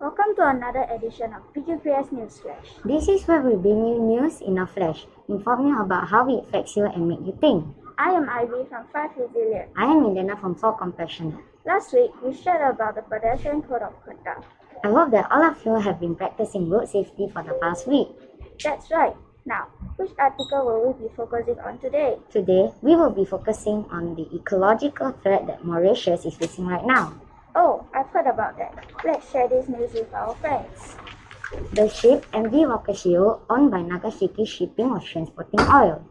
Welcome to another edition of PGPS News Flash. This is where we bring you news in a flash, inform you about how it affects you and make you think. I am Ivy from 5 Resilient. I am Milena from 4 Compassionate. Last week, we shared about the pedestrian code of conduct. I hope that all of you have been practicing road safety for the past week. That's right. Now, which article will we be focusing on today? Today, we will be focusing on the ecological threat that Mauritius is facing right now. Oh, I've heard about that. Let's share this news with our friends. The ship MV Wakashio, owned by Nagasaki Shipping, was transporting oil.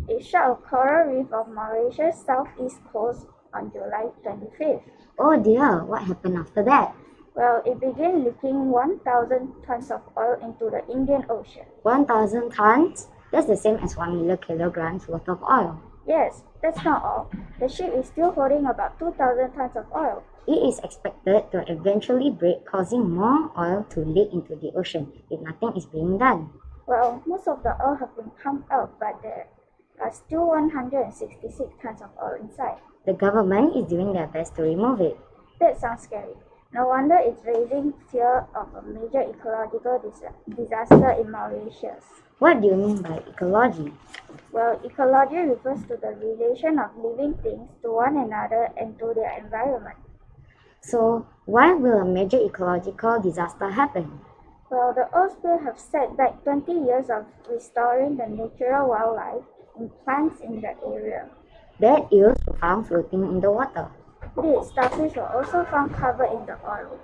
It struck a coral reef of Mauritius' southeast coast on July 25th. Oh dear, what happened after that? Well, it began leaking 1,000 tons of oil into the Indian Ocean. 1,000 tons? That's the same as 1 million kilograms worth of oil. Yes, that's not all. The ship is still holding about 2,000 tons of oil. It is expected to eventually break, causing more oil to leak into the ocean if nothing is being done. Well, most of the oil has been pumped out, but there are still 166 tons of oil inside. The government is doing their best to remove it. That sounds scary. No wonder it's raising fear of a major ecological disaster in Mauritius. What do you mean by ecology? Well, ecology refers to the relation of living things to one another and to their environment. So, why will a major ecological disaster happen? Well, the oil spill have set back 20 years of restoring the natural wildlife and plants in that area. Dead eels were found floating in the water. These starfish were also found covered in the oil.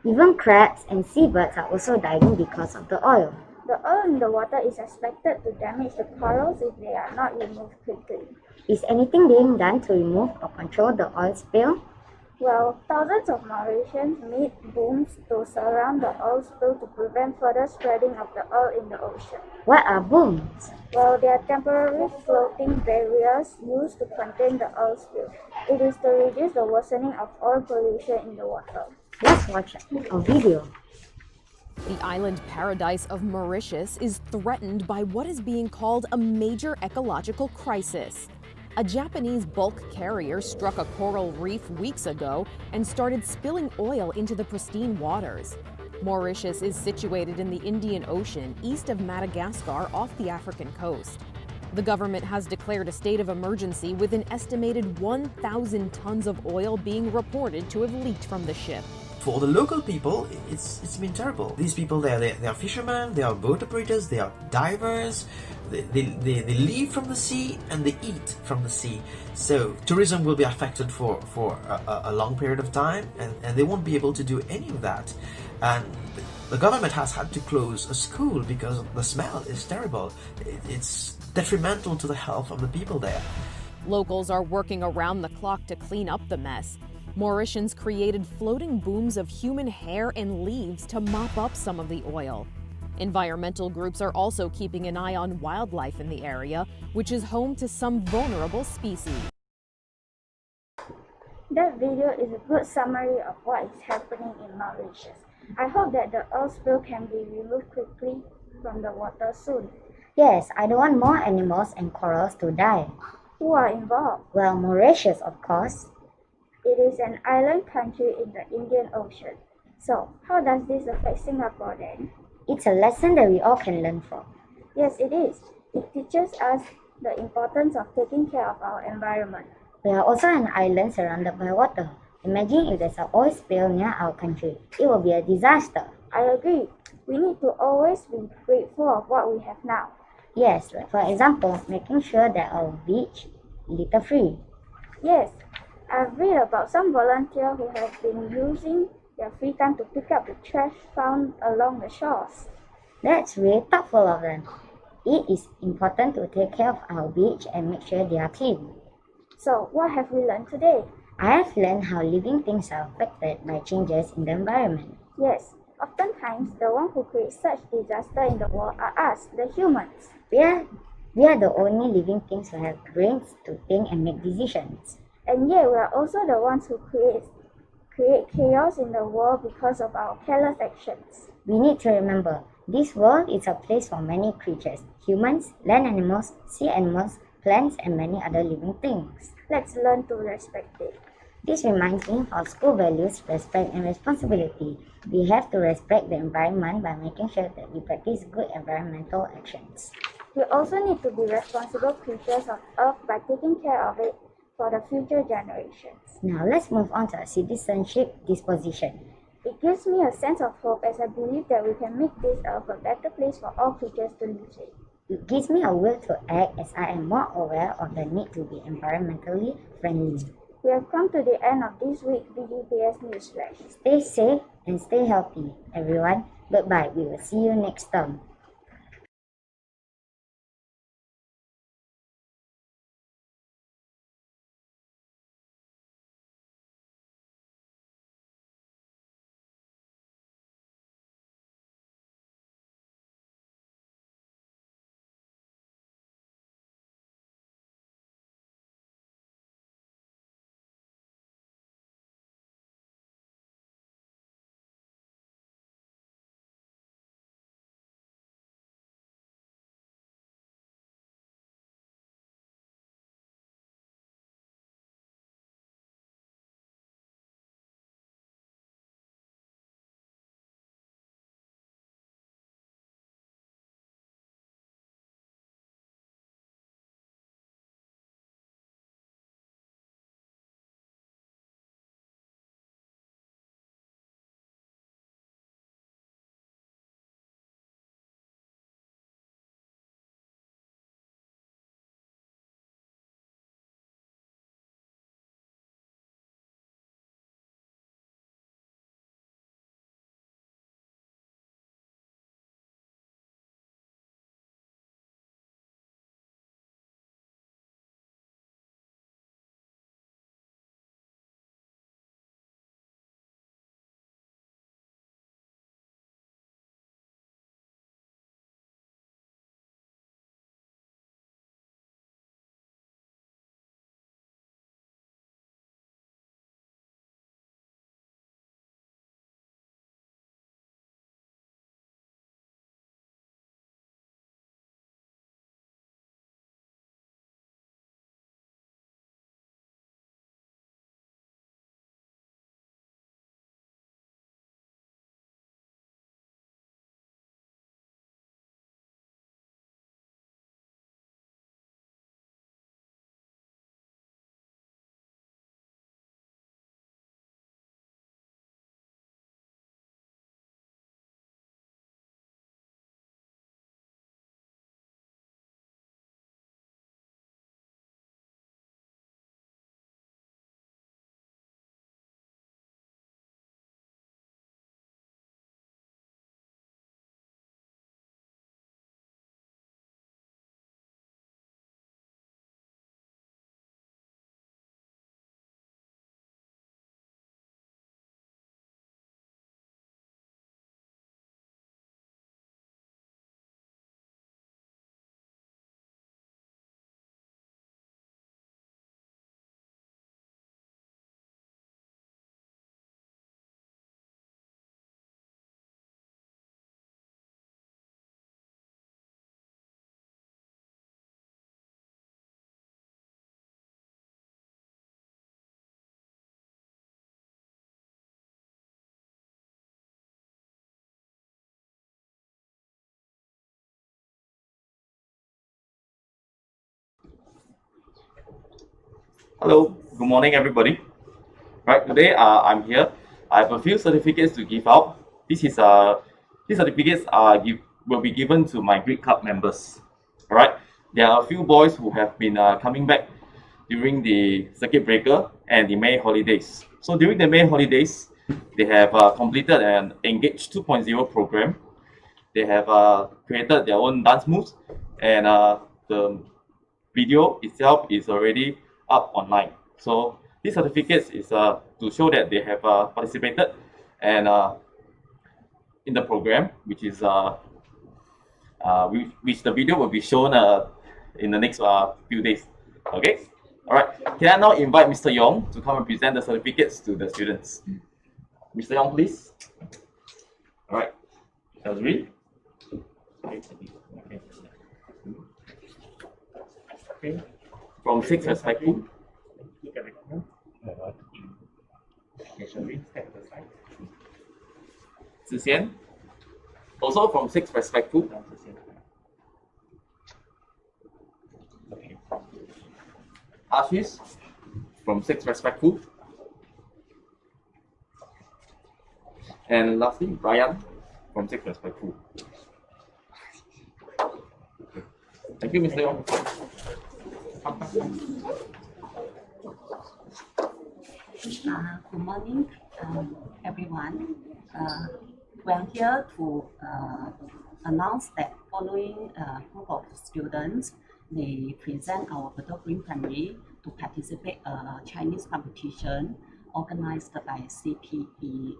Even crabs and seabirds are also dying because of the oil. The oil in the water is expected to damage the corals if they are not removed quickly. Is anything being done to remove or control the oil spill? Well, thousands of Mauritians made booms to surround the oil spill to prevent further spreading of the oil in the ocean. What are booms? Well, they are temporary floating barriers used to contain the oil spill. It is to reduce the worsening of oil pollution in the water. Let's watch a video. The island paradise of Mauritius is threatened by what is being called a major ecological crisis. A Japanese bulk carrier struck a coral reef weeks ago and started spilling oil into the pristine waters. Mauritius is situated in the Indian Ocean, east of Madagascar off the African coast. The government has declared a state of emergency with an estimated 1,000 tons of oil being reported to have leaked from the ship. For the local people, it's been terrible. These people, they are fishermen, they are boat operators, they are divers, they live from the sea and they eat from the sea. So tourism will be affected for a long period of time, and they won't be able to do any of that. And the government has had to close a school because the smell is terrible. It's detrimental to the health of the people there. Locals are working around the clock to clean up the mess. Mauritians created floating booms of human hair and leaves to mop up some of the oil. Environmental groups are also keeping an eye on wildlife in the area, which is home to some vulnerable species. That video is a good summary of what is happening in Mauritius. I hope that the oil spill can be removed quickly from the water soon. Yes, I don't want more animals and corals to die. Who are involved? Well, Mauritius, of course. It is an island country in the Indian Ocean. So, how does this affect Singapore then? It's a lesson that we all can learn from. Yes, it is. It teaches us the importance of taking care of our environment. We are also an island surrounded by water. Imagine if there's an oil spill near our country. It will be a disaster. I agree. We need to always be grateful of what we have now. Yes, like for example, making sure that our beach litter-free. Yes, I've read about some volunteers who have been using their free time to pick up the trash found along the shores. That's really thoughtful of them. It is important to take care of our beach and make sure they are clean. So, what have we learned today? I have learned how living things are affected by changes in the environment. Yes, oftentimes the one who creates such disaster in the world are us, the humans. We are the only living things who have brains to think and make decisions. And yet we are also the ones who create chaos in the world because of our careless actions. We need to remember, this world is a place for many creatures, humans, land animals, sea animals, plants, and many other living things. Let's learn to respect it. This reminds me of our school values, respect and responsibility. We have to respect the environment by making sure that we practice good environmental actions. We also need to be responsible creatures of Earth by taking care of it for the future generations. Now let's move on to our citizenship disposition. It gives me a sense of hope as I believe that we can make this Earth a better place for all creatures to live in. It gives me a will to act as I am more aware of the need to be environmentally friendly. We have come to the end of this week's BGPS News Flash. Stay safe and stay healthy, everyone. Goodbye. We will see you next time. Hello, good morning, everybody. Right, today I'm here. I have a few certificates to give out. These certificates will be given to my Greek Club members. All right, there are a few boys who have been coming back during the circuit breaker and the May holidays. So during the May holidays, they have completed an Engage 2.0 program. They have created their own dance moves, and the video itself is already up online. So these certificates is to show that they have participated and in the program, which is which the video will be shown in the next few days. Okay. All right. Can I now invite Mr. Yong to come and present the certificates to the students? Mr. Yong, please. All right. Shall we read? Okay. Okay. From 6 respectful. Zixian. Also from 6 respectful. Ashish from 6 respectful. And lastly, Brian from 6 respectful. Thank you, Mr. Yong. Good morning, everyone. We are here to announce that following a group of students, they present our Bedok Green Primary to participate Chinese competition organized by CPELL.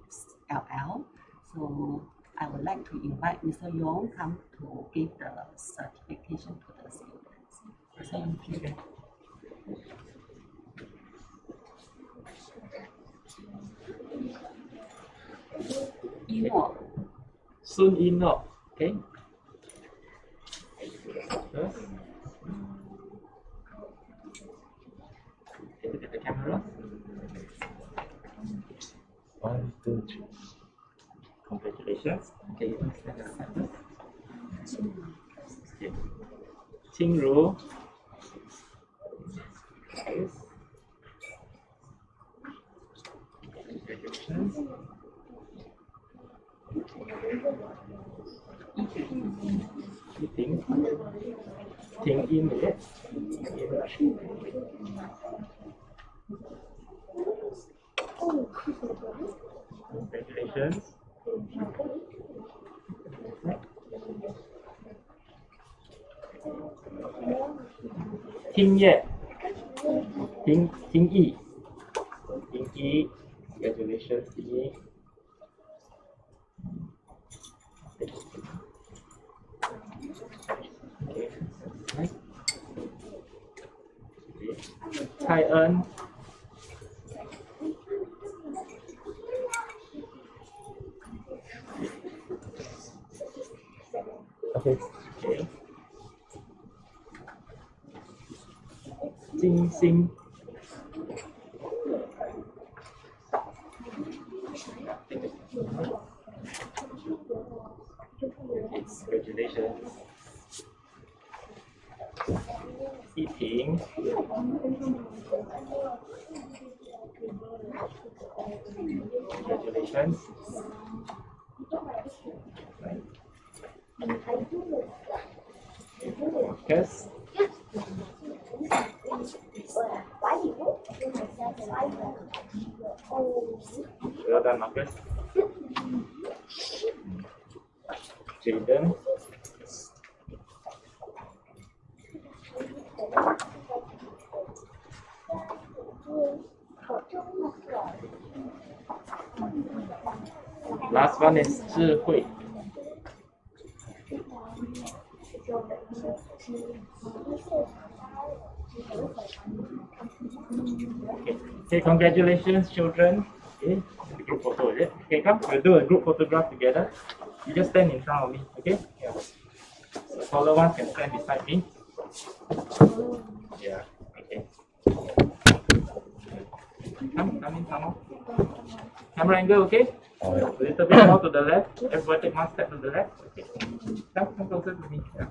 So I would like to invite Mr. Yong come to give the certification to the students. Mr. Yong, please. Enoch. Soon Enoch. Okay. First. Okay, look at the camera. 1, 2, 3. Congratulations. Okay, you want to stand aside first? Okay. Qingru. Yes. Congratulations. Ting in it. Congratulations. Ting Ye. Ting Yi. Ting Yi. Congratulations, Ting Yi. Okay. Nice. Okay. Kai En. Okay. Okay. Jing Xing. Congratulations. Eating. Congratulations. Right. Marcus. Well done, Marcus. Jaden. Last one is 智慧. Okay, congratulations, children. Okay, the group photo, is it? Okay, come, we'll do a group photograph together. You just stand in front of me, okay? Yeah. The taller ones can stand beside me. Yeah, okay. Come in, come on. Camera angle, okay? A little bit more to the left. Everybody take one step to the left. Okay. Come closer to me. Yeah.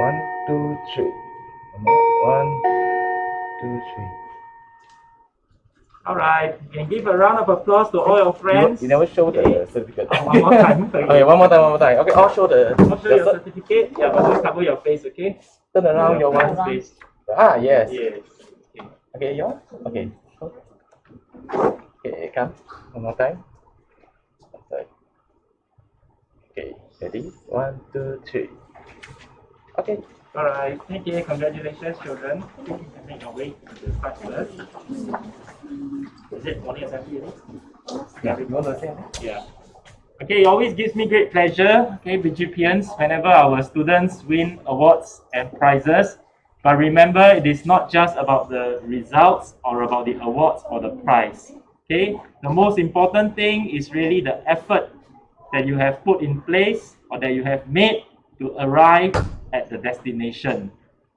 One, two, three. One, two, three. All right. You can give a round of applause to all your friends. You never show the certificate. One more time. Okay, one more time. Okay, I'll show the. I'll show your certificate. Yeah, but don't cover your face, okay? Turn around your one. Face. Ah, yes. Yes. Okay, yours? Okay. Okay, come. One more time. Okay. Ready? 1, 2, 3. Okay. All right. Thank you. Congratulations, children. You can make your way to the front first. Is it morning assembly? Yeah, you want to say anything? Yeah. Okay, it always gives me great pleasure, okay, Recipients, whenever our students win awards and prizes. But remember, it is not just about the results or about the awards or the prize. Okay, the most important thing is really the effort that you have put in place or that you have made to arrive at the destination.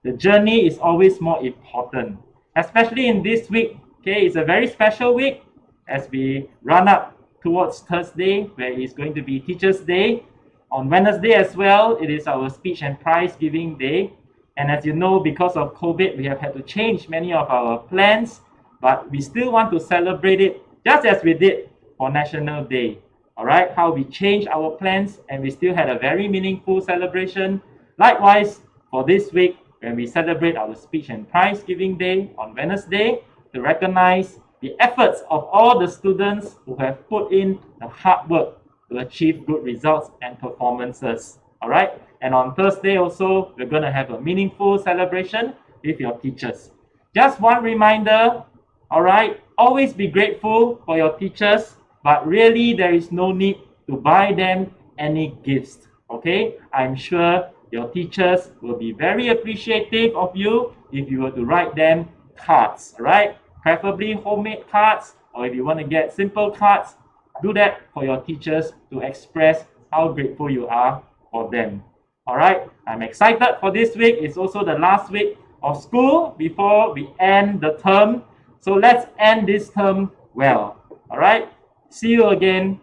The journey is always more important, especially in this week. Okay, it's a very special week as we run up towards Thursday, where it's going to be Teachers' Day. On Wednesday as well, it is our speech and prize giving day. And as you know, because of COVID, we have had to change many of our plans, but we still want to celebrate it just as we did for National Day. All right, how we changed our plans and we still had a very meaningful celebration. Likewise, for this week, when we celebrate our speech and prize giving day on Wednesday, to recognize the efforts of all the students who have put in the hard work to achieve good results and performances. All right, and on Thursday also, we're going to have a meaningful celebration with your teachers. Just one reminder, all right, always be grateful for your teachers, but really there is no need to buy them any gifts. Okay, I'm sure your teachers will be very appreciative of you if you were to write them cards, all right? Preferably homemade cards, or if you want to get simple cards, do that for your teachers to express how grateful you are for them. All right, I'm excited for this week. It's also the last week of school before we end the term. So let's end this term well. All right, see you again